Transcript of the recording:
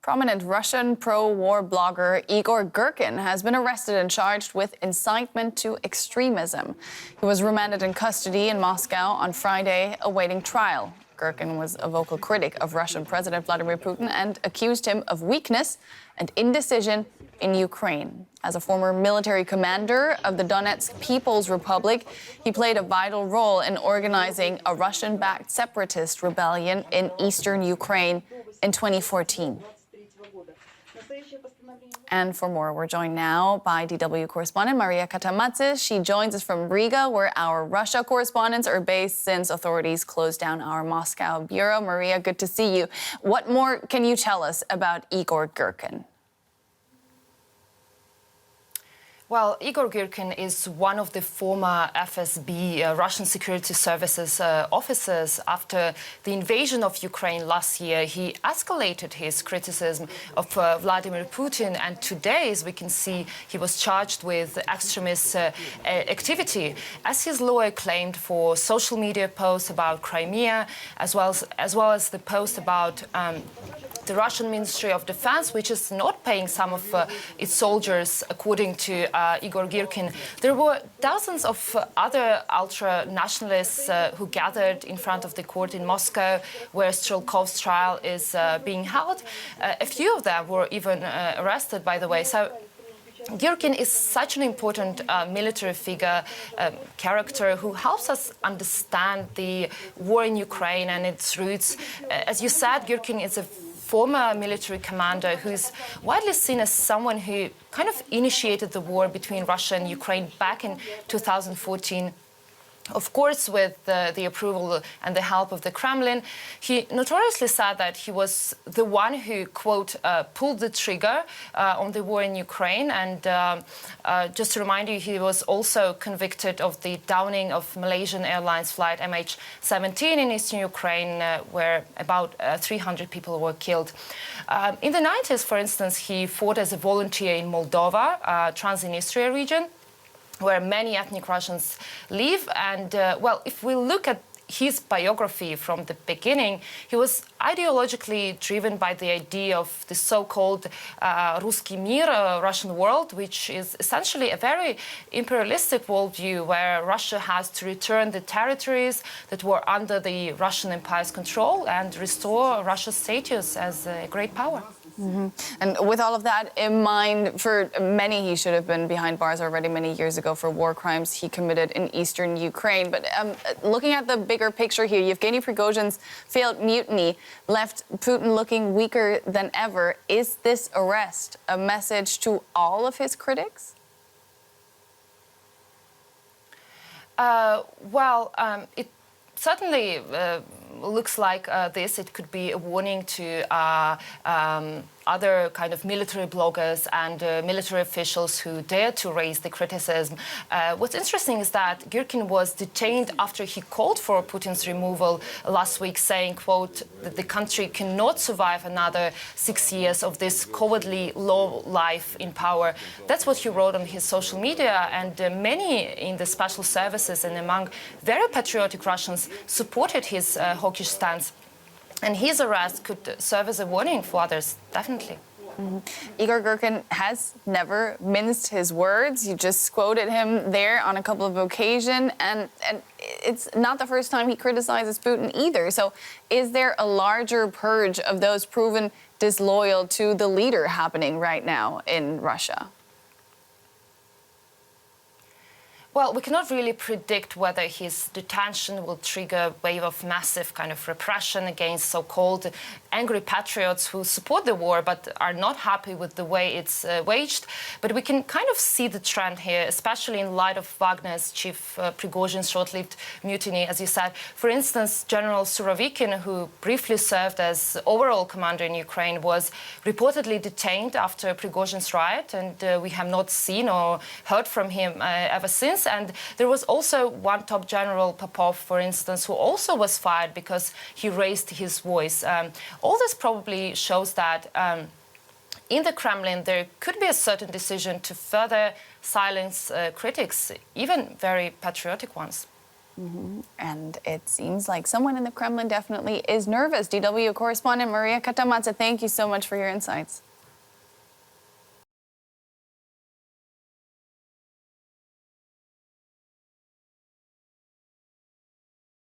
Prominent Russian pro-war blogger Igor Girkin has been arrested and charged with incitement to extremism. He was remanded in custody in Moscow on Friday, awaiting trial. Girkin was a vocal critic of Russian President Vladimir Putin and accused him of weakness and indecision in Ukraine. As a former military commander of the Donetsk People's Republic, he played a vital role in organizing a Russian-backed separatist rebellion in eastern Ukraine in 2014. And for more, we're joined now by DW correspondent Maria Katamadze. She joins us from Riga, where our Russia correspondents are based since authorities closed down our Moscow bureau. Maria, good to see you. What more can you tell us about Igor Girkin? Well, Igor Girkin is one of the former FSB, Russian Security Services officers. After the invasion of Ukraine last year, he escalated his criticism of Vladimir Putin. And today, as we can see, he was charged with extremist activity, as his lawyer claimed, for social media posts about Crimea, as well as the post about the Russian Ministry of Defense, which is not paying some of its soldiers, according to Igor Girkin. There were dozens of other ultra-nationalists who gathered in front of the court in Moscow, where Strelkov's trial is being held. A few of them were even arrested, by the way. So Girkin is such an important military figure, character who helps us understand the war in Ukraine and its roots. As you said, Girkin is a former military commander who is widely seen as someone who kind of initiated the war between Russia and Ukraine back in 2014. Of course, with the approval and the help of the Kremlin. He notoriously said that he was the one who, quote, pulled the trigger on the war in Ukraine. And just to remind you, he was also convicted of the downing of Malaysian Airlines flight MH17 in eastern Ukraine, where about 300 people were killed. In the 90s, for instance, he fought as a volunteer in Moldova, Transnistria region, where many ethnic Russians live. And, well, if we look at his biography from the beginning, he was ideologically driven by the idea of the so-called Ruski Mir, Russian world, which is essentially a very imperialistic worldview where Russia has to return the territories that were under the Russian Empire's control and restore Russia's status as a great power. Mm-hmm. And with all of that in mind, for many, he should have been behind bars already many years ago for war crimes he committed in eastern Ukraine. But looking at the bigger picture here, Yevgeny Prigozhin's failed mutiny left Putin looking weaker than ever. Is this arrest a message to all of his critics? It certainly looks like this. It could be a warning to other kind of military bloggers and military officials who dare to raise the criticism. What's interesting is that Girkin was detained after he called for Putin's removal last week, saying, quote, that the country cannot survive another 6 years of this cowardly low life in power. That's what he wrote on his social media, and many in the special services and among very patriotic Russians supported his hawkish stance. And his arrest could serve as a warning for others, definitely. Mm-hmm. Igor Girkin has never minced his words. You just quoted him there on a couple of occasions, and it's not the first time he criticizes Putin either. So is there a larger purge of those proven disloyal to the leader happening right now in Russia? Well, we cannot really predict whether his detention will trigger a wave of massive kind of repression against so-called angry patriots who support the war but are not happy with the way it's waged. But we can kind of see the trend here, especially in light of Wagner's chief Prigozhin's short-lived mutiny, as you said. For instance, General Surovikin, who briefly served as overall commander in Ukraine, was reportedly detained after Prigozhin's riot, and we have not seen or heard from him ever since. And there was also one top general, Popov, for instance, who also was fired because he raised his voice. All this probably shows that in the Kremlin there could be a certain decision to further silence critics, even very patriotic ones. And it seems like someone in the Kremlin definitely is nervous. DW correspondent Maria Katamadze, thank you so much for your insights.